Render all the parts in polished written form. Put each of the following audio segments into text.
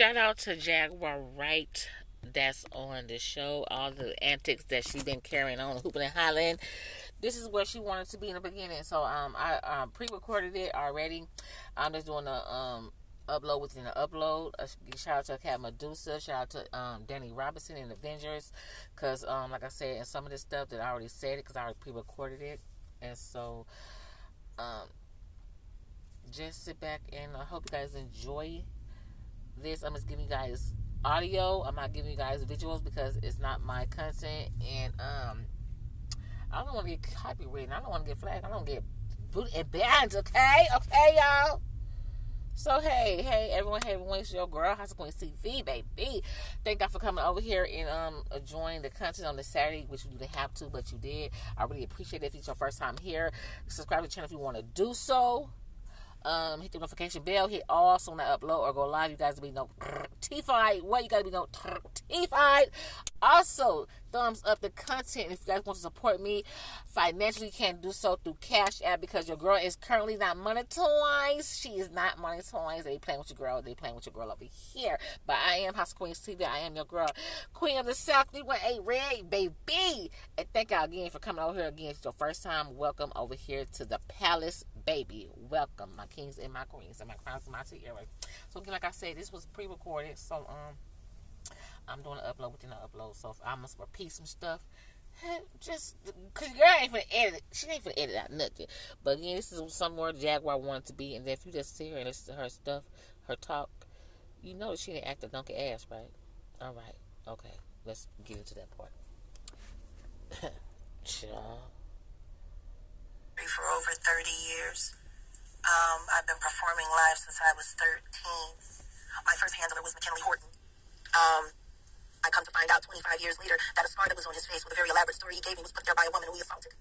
Shout out to Jaguar Wright that's on the show. All the antics that she been carrying on, hooping and hollering. This is where she wanted to be in the beginning. So I pre-recorded it already. I'm just doing a upload within the upload. Shout out to Cat Medusa. Shout out to Danny Robinson and Avengers. Because like I said, and some of this stuff that I already said it because I already pre-recorded it. And so just sit back and I hope you guys enjoy this. I'm just giving you guys audio. I'm not giving you guys visuals because it's not my content. And I don't want to get copywritten. I don't want to get flagged. I don't get booted and banned, okay? Okay, y'all? So, hey, everyone, it's your girl, House of Queens TV, baby. Thank God for coming over here and enjoying the content on this Saturday, which you didn't have to, but you did. I really appreciate it if it's your first time here. Subscribe to the channel if you want to do so. Hit the notification bell, hit all so when I upload or go live, you guys will be notified. What? You gotta be notified. Also, thumbs up the content. If you guys want to support me financially, you can do so through Cash App because your girl is currently not monetized. She is not monetized. They playing with your girl. They playing with your girl over here. But I am House of Queens TV. I am your girl, Queen of the South 318 Red, baby. And thank y'all again for coming over here again. It's your first time. Welcome over here to the Palace, baby. Welcome, my kings and my queens and my crowns and my tiara. So again, like I said, this was pre-recorded. So I'm doing an upload within the upload. So if I must repeat some stuff, just because girl ain't finna edit it. She ain't finna edit out nothing. But again, this is somewhere Jaguar wanted to be. And if you just see her and listen to her stuff, her talk, you know that she didn't act a donkey ass, right? All right. Okay. Let's get into that part. Ciao. For over 30 years. I've been performing live since I was 13. My first handler was McKinley Horton. I come to find out 25 years later that a scar that was on his face with a very elaborate story he gave me was put there by a woman who he assaulted.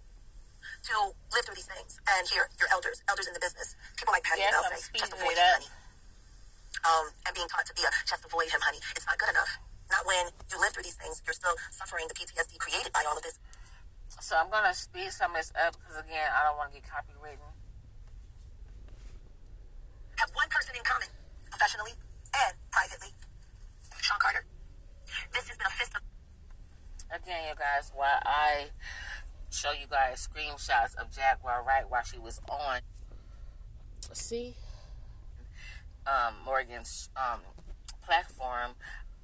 To live through these things and hear your elders in the business, people like Patty Bell say, just avoid him, honey. And being taught to be just avoid him, honey. It's not good enough. Not when you live through these things, you're still suffering the PTSD created by all of this. So I'm going to speed some of this up because, again, I don't want to get copywritten. Have one person in common, professionally and privately. Sean Carter. This has been a fist of... Again, you guys, while I show you guys screenshots of Jaguar Wright while she was on, see, Morgan's platform,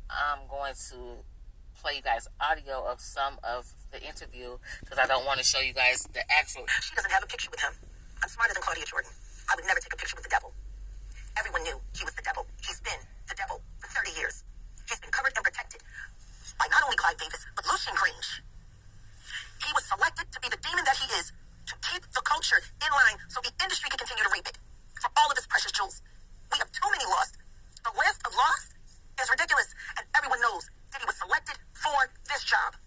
I'm going to play you guys audio of some of the interview because I don't want to show you guys the actual... She doesn't have a picture with him. I'm smarter than Claudia Jordan. I would never take a picture with the devil. Everyone knew he was the devil. He's been the devil for 30 years. He's been covered and protected by not only Clive Davis, but Lucian Grange. He was selected to be the demon that he is, to keep the culture in line so the industry can continue to rape it for all of its precious jewels. We have too many lost. The list of lost is ridiculous, and everyone knows that he was selected for this job.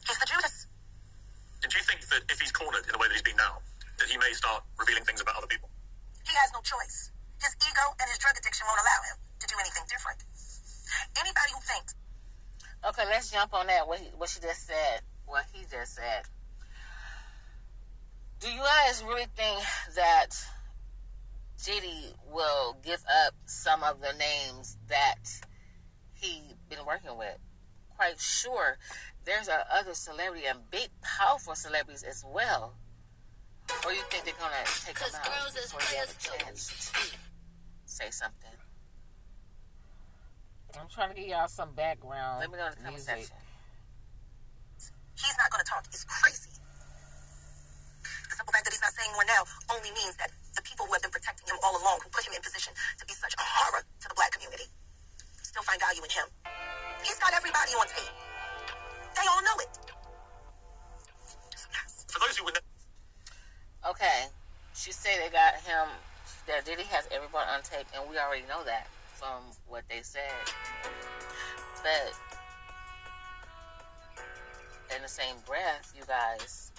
He's the Judas. Do you think that if he's cornered in the way that he's been now, that he may start revealing things about other people? He has no choice. His ego and his drug addiction won't allow him to do anything different. Anybody who thinks... Okay, let's jump on that, what she just said, what he just said. Do you guys really think that Diddy will give up some of the names that he been working with? Quite sure there's other celebrity and big, powerful celebrities as well. Or you think they're going to take them out before you have a chance to say something? I'm trying to get y'all some background. Let me know in the comment section. He's not going to talk. It's crazy. The simple fact that he's not saying more now only means that the people who have been protecting him all along, who put him in position to be such a horror to the black community, still find value in him. He's got everybody on tape. They all know it. For those who would know... Okay, she said they got him, that Diddy has everyone on tape, and we already know that from what they said. But in the same breath, you guys,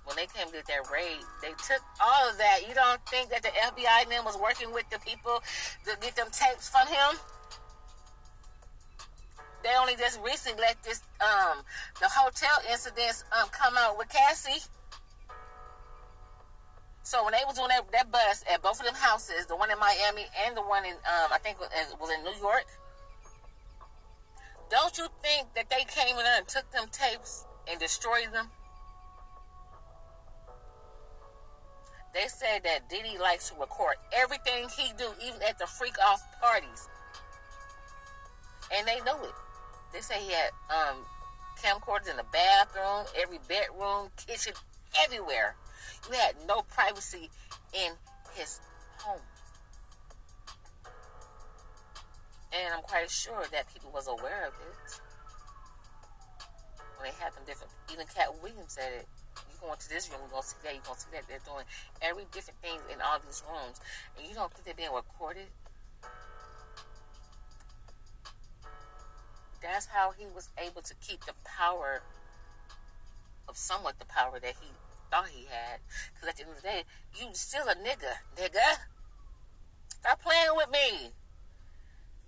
when they came to get that raid, they took all of that. You don't think that the FBI then was working with the people to get them tapes from him? They only just recently let this, the hotel incidents come out with Cassie. So when they was doing that bust at both of them houses, the one in Miami and the one in, I think it was in New York, don't you think that they came in there and took them tapes and destroyed them? They said that Diddy likes to record everything he do, even at the freak-off parties. And they know it. They say he had camcorders in the bathroom, every bedroom, kitchen, everywhere. You had no privacy in his home. And I'm quite sure that people was aware of it. When they had them different, even Cat Williams said it. You go into this room, you're going to see that, you're going to see that. They're doing every different thing in all these rooms. And you don't think they're being recorded? That's how he was able to keep the power of somewhat the power that he thought he had. Because at the end of the day, you still a nigga. Stop playing with me.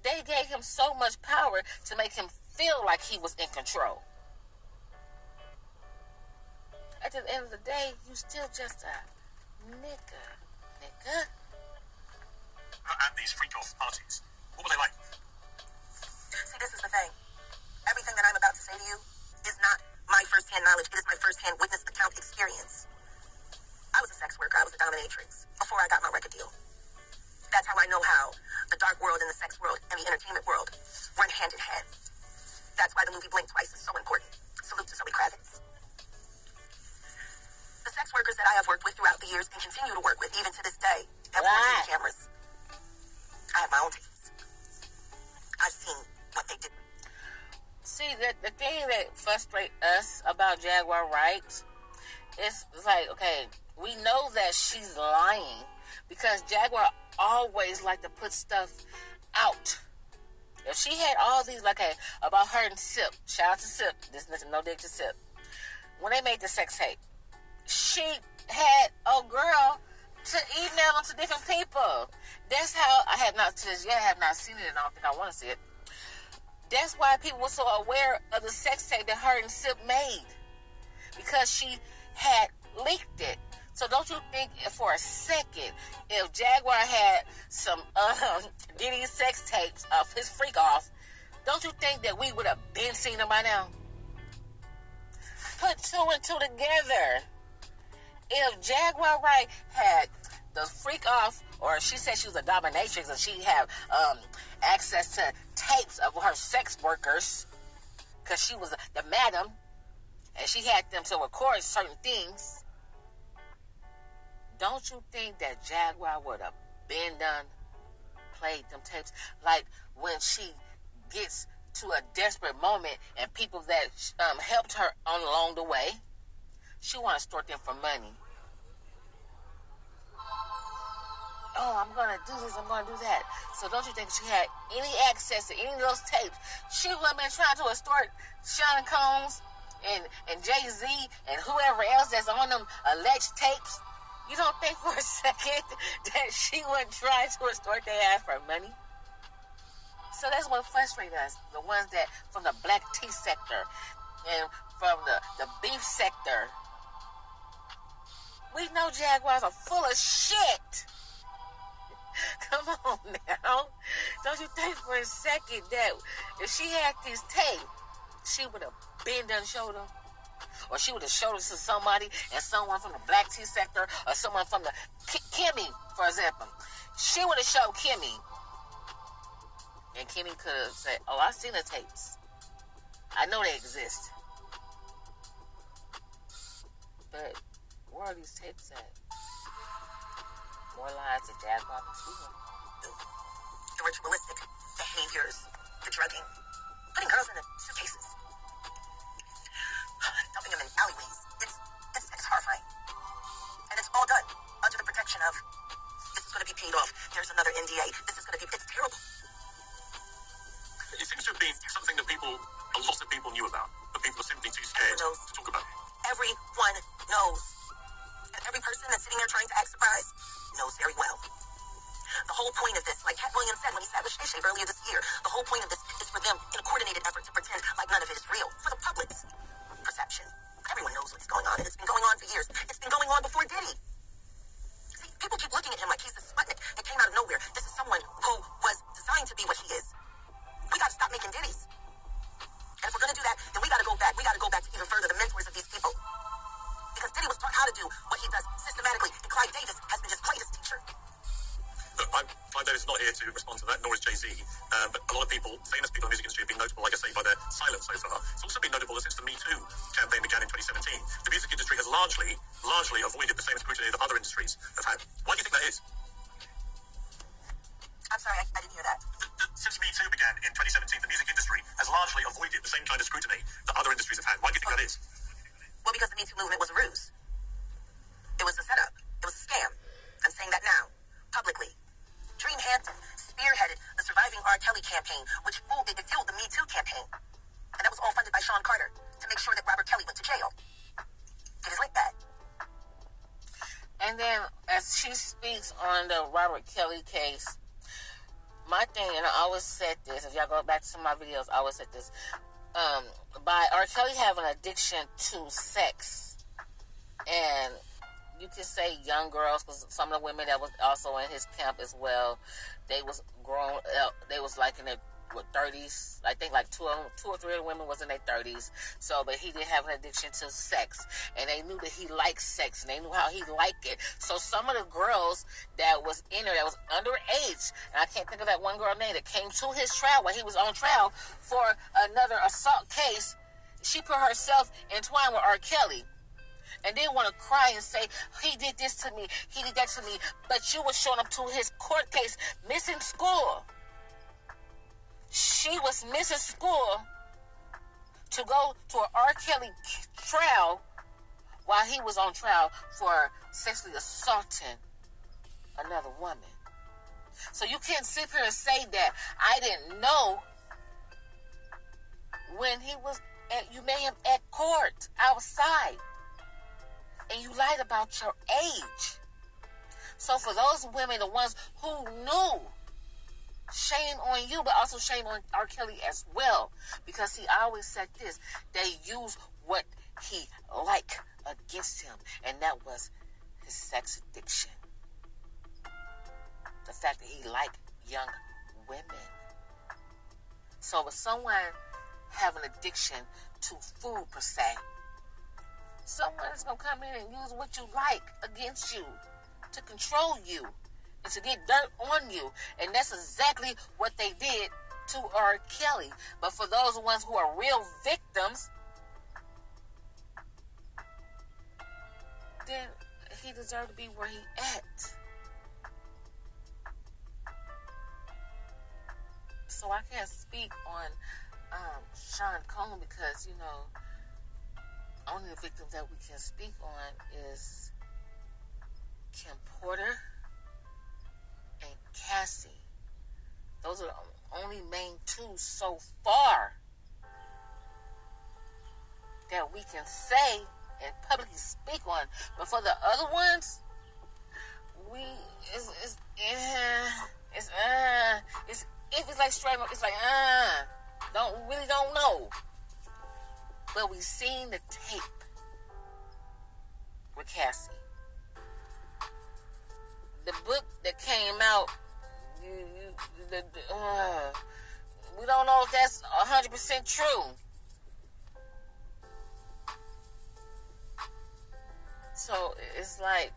They gave him so much power to make him feel like he was in control. At the end of the day, you still just a nigga. At these freak-off parties, what were they like? See, this is the thing. Everything that I'm about to say to you is not my first-hand knowledge. It is my first-hand witness account experience. I was a sex worker. I was a dominatrix before I got my record deal. That's how I know how the dark world and the sex world and the entertainment world run hand in hand. That's why the movie Blink Twice is so important. Salute to Zoe Kravitz. The sex workers that I have worked with throughout the years and continue to work with even to this day have worn cameras. I have my own tapes. I've seen what they did. See, the thing that frustrates us about Jaguar Wright is like, okay, we know that she's lying because Jaguar always like to put stuff out. If she had all these, like, about her and Sip, shout out to Sip, this is no dig to Sip, when they made the sex tape, she had a girl to email to different people. That's how, I have not seen it, and I don't think I want to see it. That's why people were so aware of the sex tape that her and Sip made, because she had leaked it. So don't you think for a second, if Jaguar had some Diddy sex tapes of his freak off, don't you think that we would have been seen them by now? Put two and two together. If Jaguar Wright had the freak off, or she said she was a dominatrix and she had access to tapes of her sex workers, because she was the madam, and she had them to record certain things, don't you think that Jaguar would have been done, played them tapes? Like when she gets to a desperate moment and people that helped her along the way, she want to extort them for money. Oh, I'm going to do this, I'm going to do that. So don't you think she had any access to any of those tapes? She would have been trying to extort Sean Combs and Jay-Z and whoever else that's on them alleged tapes. You don't think for a second that she wouldn't try to extort their ass for money? So that's what frustrates us. The ones that from the black tea sector and from the beef sector. We know Jaguars are full of shit. Come on now. Don't you think for a second that if she had these tapes, she would have been done showed them? Or she would have showed it to somebody, and someone from the black tea sector, or someone from the Kimmy, for example. She would have showed Kimmy, and Kimmy could have said, "Oh, I've seen the tapes. I know they exist." But where are these tapes at? More lies that Jaguar was speaking. The ritualistic behaviors, the drugging, putting girls in the suitcases, dumping them in alleyways. It's horrifying. And it's all done under the protection of, this is going to be paid off. There's another NDA. This is going to be, it's terrible. It seems to have been something that a lot of people knew about, but people are simply too scared to talk about. Everyone knows. And every person that's sitting there trying to act surprised knows very well. The whole point of this, like Cat Williams said when he sat with Shay Shay earlier this year, the whole point of this is for them in a coordinated effort to pretend like none of it is real, for the public's perception. Everyone knows what's going on, and it's been going on for years. It's been going on before Diddy. stop making ditties. And if we're going to do that, then we got to go back. We got to go back to even further the mentors of these people. Because Diddy was taught how to do what he does systematically. And Clyde Davis has been his greatest teacher. Look, Clive Davis is not here to respond to that, nor is Jay-Z. But a lot of people, famous people in the music industry, have been notable, like I say, by their silence so far. It's also been notable that since the Me Too campaign began in 2017, the music industry has largely avoided the same scrutiny that other industries have had. Why do you think that is? I'm sorry, I didn't hear that. Since Me Too began in 2017, the music industry has largely avoided the same kind of scrutiny that other industries have had. Why do you think that is? Well, because the Me Too movement was a ruse. It was a setup. It was a scam. I'm saying that now, publicly. Dream Hampton spearheaded the Surviving R. Kelly campaign, which fueled the Me Too campaign. And that was all funded by Sean Carter to make sure that Robert Kelly went to jail. It is like that. And then, as she speaks on the Robert Kelly case, my thing, and I always said this, if y'all go back to some of my videos, I always said this, by R. Kelly having an addiction to sex, and you could say young girls, because some of the women that was also in his camp as well, they was grown up, they was like in their 30s. I think like two or three of the women was in their 30s. So, but he did have an addiction to sex, and they knew that he liked sex, and they knew how he liked it. So some of the girls that was in there that was underage, and I can't think of that one girl name, that came to his trial while he was on trial for another assault case, she put herself entwined with R. Kelly. And then want to cry and say, he did this to me, he did that to me, but you was showing up to his court case missing school. She was missing school to go to an R. Kelly trial while he was on trial for sexually assaulting another woman. So you can't sit here and say that I didn't know when he was you met him at court outside. And you lied about your age. So for those women, the ones who knew, shame on you, but also shame on R. Kelly as well. Because he always said this, they use what he liked against him. And that was his sex addiction. The fact that he liked young women. So with someone having addiction to food per se, someone is going to come in and use what you like against you to control you and to get dirt on you. And that's exactly what they did to R. Kelly. But for those ones who are real victims, then he deserved to be where he at. So I can't speak on Sean Combs because, you know, only the victims that we can speak on is Kim Porter and Cassie. Those are the only main two so far that we can say and publicly speak on. But for the other ones, if it's like straight up, it's like don't know. But we seen the tape with Cassie. The book that came out, we don't know if that's 100% true. So it's like,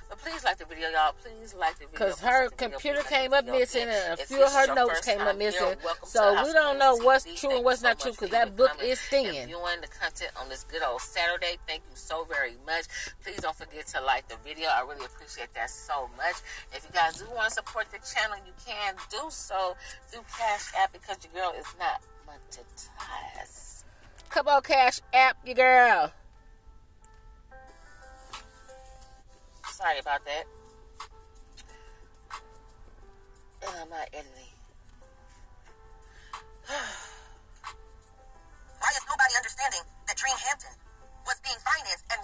But please like the video, y'all. Please like the video. Because her computer came up missing and a few of her notes came up missing. So we don't know what's true and what's not true because that book is thin. Viewing the content on this good old Saturday. Thank you so very much. Please don't forget to like the video. I really appreciate that so much. If you guys do want to support the channel, you can do so through Cash App because your girl is not monetized. Come on, Cash App, your girl. Sorry about that. I'm not editing. Why is nobody understanding that Dream Hampton was being financed and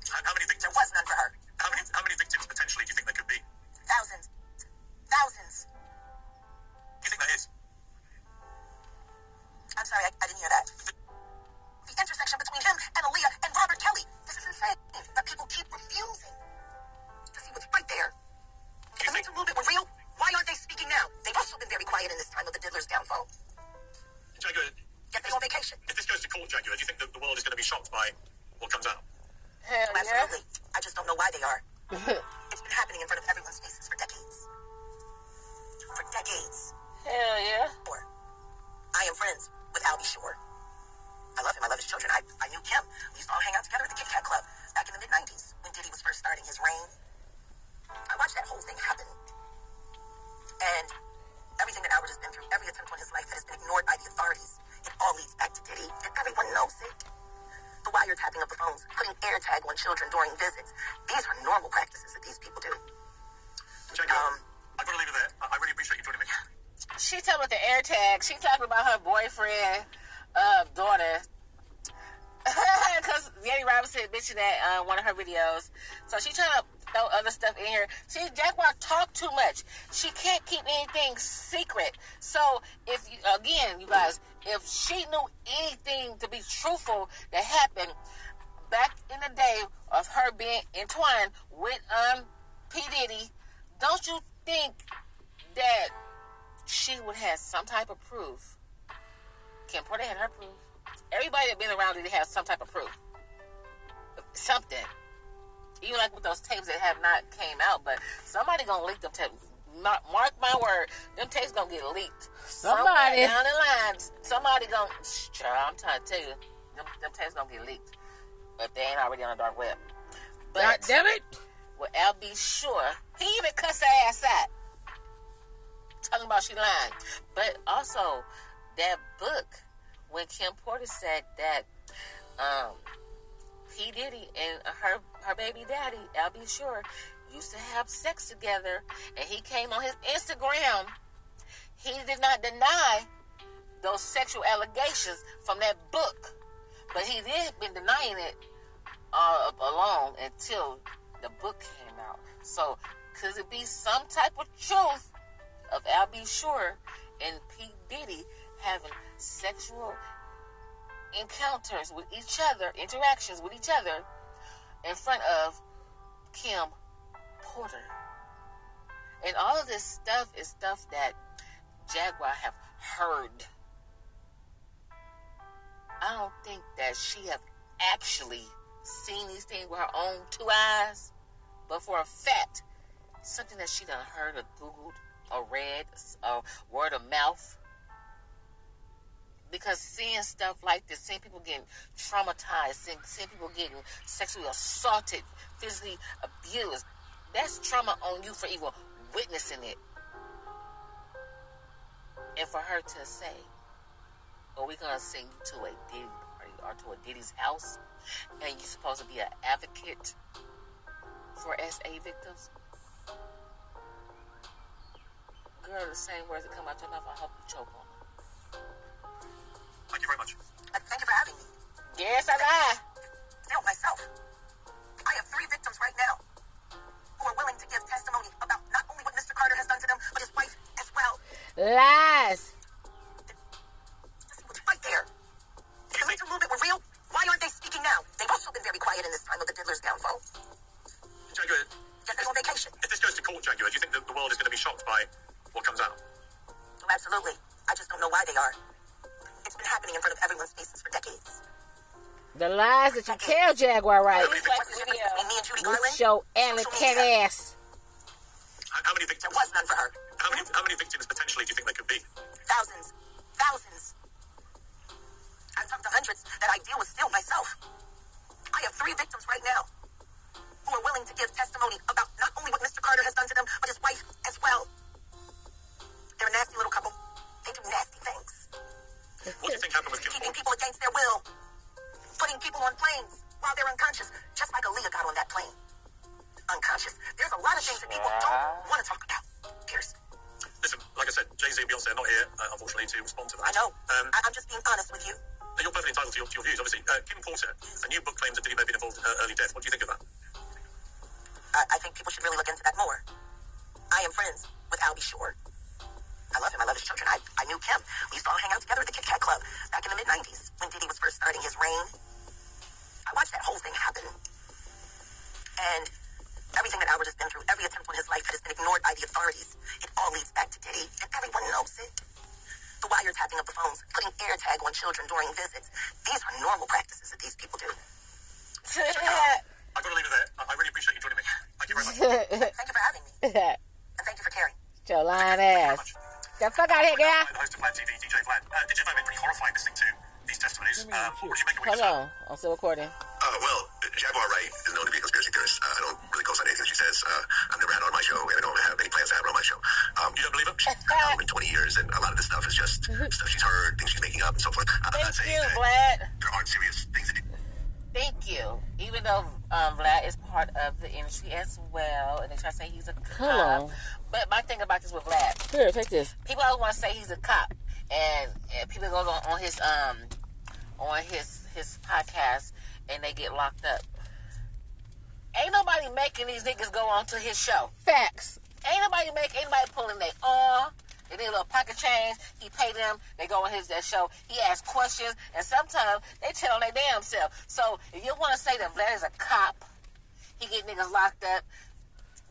How many victims? there was none for her? How many victims potentially do you think there could be? Thousands. Thousands. Do you think there is? I'm sorry, I didn't hear that. The intersection between him and Aaliyah and Robert Kelly. This is insane. That people keep refusing to see what's right there. If the movement were real, why aren't they speaking now? They also It's been happening in front of everyone's faces for decades. For decades. Hell yeah. I am friends with Albie Shore. I love him. I love his children. I knew Kim. We used to all hang out together at the Kit Kat Club back in the mid-90s when Diddy was first starting his reign. I watched that whole thing happen. And everything that Albert has been through, every attempt on his life that has been ignored by the authorities, it all leads back to Diddy. And everyone knows it. The wiretapping of the phones, putting AirTag on children during visits. These are normal practices that these people do. Jaguar, I've got to leave it there. I really appreciate you joining me. She talking about the AirTag. She talking about her boyfriend, daughter. Because Yeti Robinson mentioned that one of her videos. So she trying to throw other stuff in here. See, Jaguar talk too much. She can't keep anything secret. So if you, again, you guys, if she knew anything to be truthful that happened back in the day of her being entwined with P. Diddy, don't you think that she would have some type of proof? Kim Porter had her proof. Everybody that been around Diddy has some type of proof. Something. Even like with those tapes that have not came out, but somebody gonna leak them tapes. Mark my word, them tapes gonna get leaked. Somebody down the line, somebody gonna. I'm trying to tell you, them tapes gonna get leaked if they ain't already on the dark web. But God damn it, with Albie Shore, he even cussed her ass out, talking about she lying. But also that book, when Kim Porter said that P. Diddy and her baby daddy, Albie Shore, used to have sex together, and he came on his Instagram, he did not deny those sexual allegations from that book. But he did been denying it alone until the book came out. So, could it be some type of truth of Albie Shore and P. Diddy having sexual encounters with each other, interactions with each other in front of Kim Porter? And all of this stuff is stuff that Jaguar have heard. I don't think that she have actually seen these things with her own two eyes, but for a fact, something that she done heard or Googled or read or word of mouth. Because seeing stuff like this, seeing people getting traumatized, seeing people getting sexually assaulted, physically abused, that's trauma on you for even witnessing it. And for her to say, "Oh, we're gonna send you to a Diddy party or to a Diddy's house, and you're supposed to be an advocate for SA victims." Girl, the same words that come out your mouth, I hope you choke on them. Thank you very much. Thank you for having me. Yes, I lie. Still myself. I have 3 victims right now who are willing to give testimony about not only what Mr. Carter has done to them, but his wife as well. Lies. This was right there. If the Me Too movement were real, why aren't they speaking now? They've also been very quiet in this time of the diddler's downfall. Jaguar, Yes, they're on vacation. if this goes to court, Jaguar, do you think that the world is going to be shocked by what comes out? Oh, absolutely. I just don't know why they are. It's been happening in front of everyone's faces for decades. The lies that you tell Jaguar, right? What's the difference between me and Judy Garland? With your alley cat ass. How many victims? There was none for her. How many victims potentially do you think there could be? Thousands. Thousands. I've talked to hundreds that I deal with still myself. I have 3 victims right now who are willing to give testimony about not only what Mr. Carter has done to them, but his wife as well. They're a nasty little couple. They do nasty things. What do you think happened with Kim Keeping Porter? people against their will. Putting people on planes while they're unconscious. Just like Aaliyah got on that plane. Unconscious. There's a lot of things that people don't want to talk about. Pierce. Listen, like I said, Jay-Z and Beyonce are not here, unfortunately, to respond to that. I know. I'm just being honest with you. You're perfectly entitled to your views, obviously. Kim Porter, a new book claims that Diddy may have been involved in her early death. What do you think of that? I think people should really look into that more. I am friends with Albie Shore. I love him. I love his children. I knew Kim. We used to all hang out together at the Kit Kat Club back in the mid-90s when Diddy was first starting his reign. I watched that whole thing happen. And everything that Albert has been through, every attempt on his life that has been ignored by the authorities, it all leads back to Diddy. And everyone knows it. The wiretapping of the phones, putting AirTag on children during visits. These are normal practices that these people do. I've got to leave it there. I really appreciate you joining me. Thank you. Thank you very much. Thank you for having me. And thank you for caring. Your lying ass. Get the fuck out of here, girl. I'm the host of Vlad TV, DJ Vlad. Did you find it pretty horrifying listening to these testimonies? What would you make of what you Hold on. I'm still recording. Well, Jaguar Wright is known to be a conspiracy theorist. I don't really co-sign anything she says. I've never had her on my show, and I don't have any plans to have her on my show. You don't believe her? She's been out in 20 years, and a lot of this stuff is just stuff she's heard, things she's making up, and so forth. I'm not saying that Vlad. there aren't serious things that... Thank you. Even though Vlad is part of the industry as well, and they try to say he's a cop. But my thing about this with Vlad. Here, take this. People always want to say he's a cop, and people go on his podcast, and they get locked up. Ain't nobody making these niggas go on to his show. Facts. Ain't nobody pulling their arm. They need a little pocket change. He pay them. They go on that show. He asks questions, and sometimes they tell on their damn self. So if you want to say that Vlad is a cop, he get niggas locked up.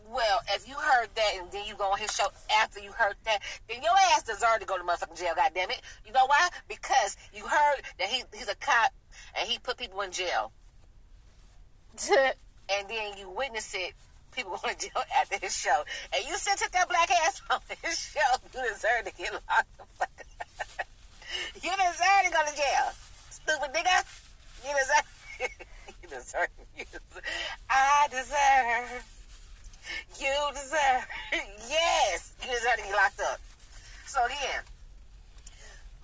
Well, if you heard that and then you go on his show after you heard that, then your ass deserved to go to motherfucking jail. Goddammit. You know why? Because you heard that he's a cop and he put people in jail, and then you witness it. People going to jail after his show. And you still took that black ass on his show. You deserve to get locked the fuck up. You deserve to go to jail. Stupid nigga. You deserve. I deserve. You deserve. Yes. You deserve to get locked up. So then,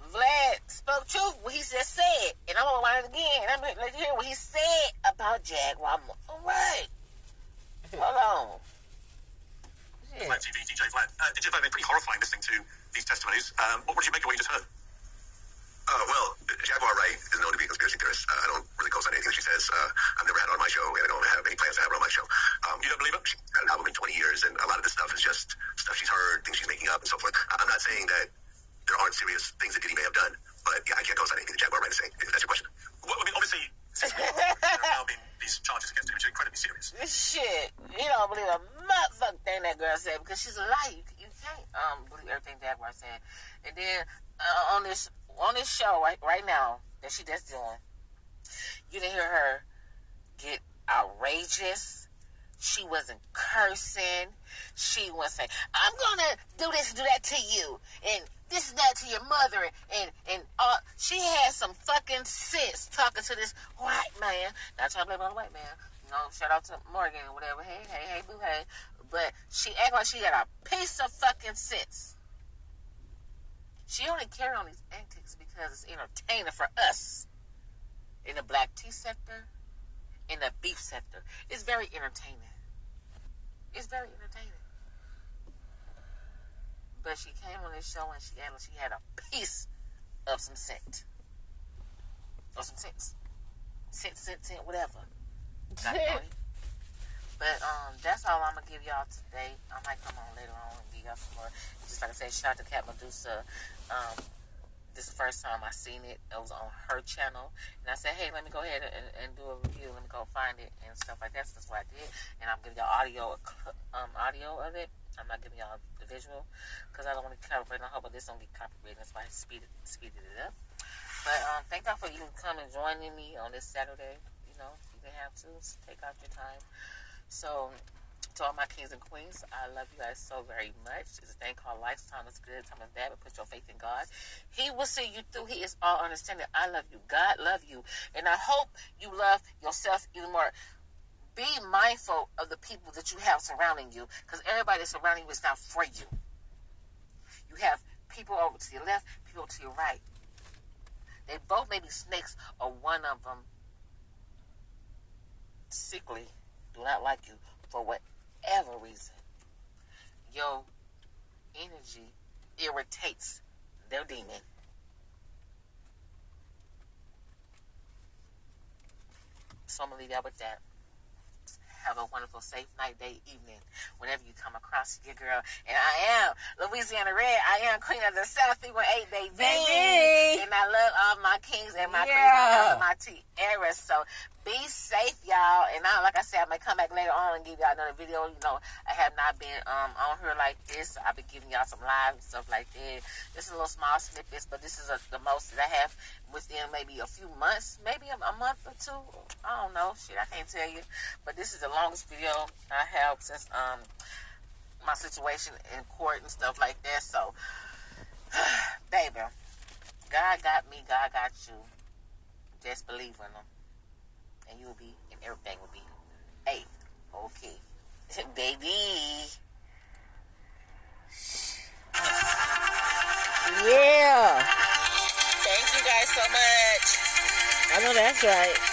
Vlad spoke truth what he just said. And I'm going to rewind it again. And I'm going to let you hear what he said about Jaguar. All right. Hold on. Vlad TV, DJ Vlad. Did you find it pretty horrifying listening to these testimonies? What would you make of what you just heard? Well, Jaguar Wright is known to be a conspiracy theorist. I don't really co-sign anything she says. I've never had her on my show, and I don't have any plans to have her on my show. You don't believe her? She's had an album in 20 years, and a lot of this stuff is just stuff she's heard, things she's making up, and so forth. I'm not saying that there aren't serious things that Diddy may have done, but yeah, I can't co-sign anything that Jaguar Wright is saying, if that's your question. Well, I mean, obviously, since there have now been these charges against him, which are incredibly serious. This shit, you don't believe a motherfucking thing that girl said because she's a liar. You can't believe everything Jaguar said. And then on this show right now that she just doing, you didn't hear her get outrageous. She wasn't cursing. She wasn't saying, I'm gonna do this, do that to you, and this and that to your mother, and she had some fucking sense talking to this white man. Not trying to blame on the white man. You know, shout out to Morgan or whatever. Hey, boo, hey. But she acted like she had a piece of fucking sense. She only carried on these antics because it's entertaining for us. In the black tea sector, in the beef sector. It's very entertaining. It's very entertaining. But she came on this show and she had a piece of some scent. Or some sense. Scent, whatever. But that's all I'm going to give y'all today. I might come on later on and give y'all some more. Just like I said, shout out to Cat Medusa. This is the first time I seen it. It was on her channel. And I said, hey, let me go ahead and do a review. Let me go find it and stuff like that. So that's what I did. And I'm giving y'all audio of it. I'm not giving y'all the visual because I don't want to copyright. I hope this don't get copyrighted. That's why I speeded it up. But thank y'all for you coming and joining me on this Saturday. You know, you can have to take out your time. So, to all my kings and queens, I love you guys so very much. It's a thing called life. Time is good, time is bad, but put your faith in God. He will see you through. He is all understanding. I love you. God love you. And I hope you love yourself even more. Be mindful of the people that you have surrounding you, because everybody surrounding you is not for you. You have people over to your left, people to your right. They both may be snakes, or one of them sickly do not like you for whatever reason. Your energy irritates their demon. So I'm going to leave y'all with that. Have a wonderful, safe night, day, evening, whenever you come across your girl. And I am Louisiana Red. I am Queen of the South 318, baby. And I love all my kings and my queens and my tiaras. So be safe, y'all. And now, like I said, I may come back later on and give y'all another video. You know, I have not been on here like this. I've been giving y'all some live and stuff like that. This is a little small snippets, but this is the most that I have within maybe a few months, maybe a month or two. I don't know. Shit, I can't tell you. But this is the longest video I have since my situation in court and stuff like that. So, baby, God got me, God got you. Just believe in Him, and you'll be, and everything will be okay, baby. Yeah. Thank you guys so much. I know that's right.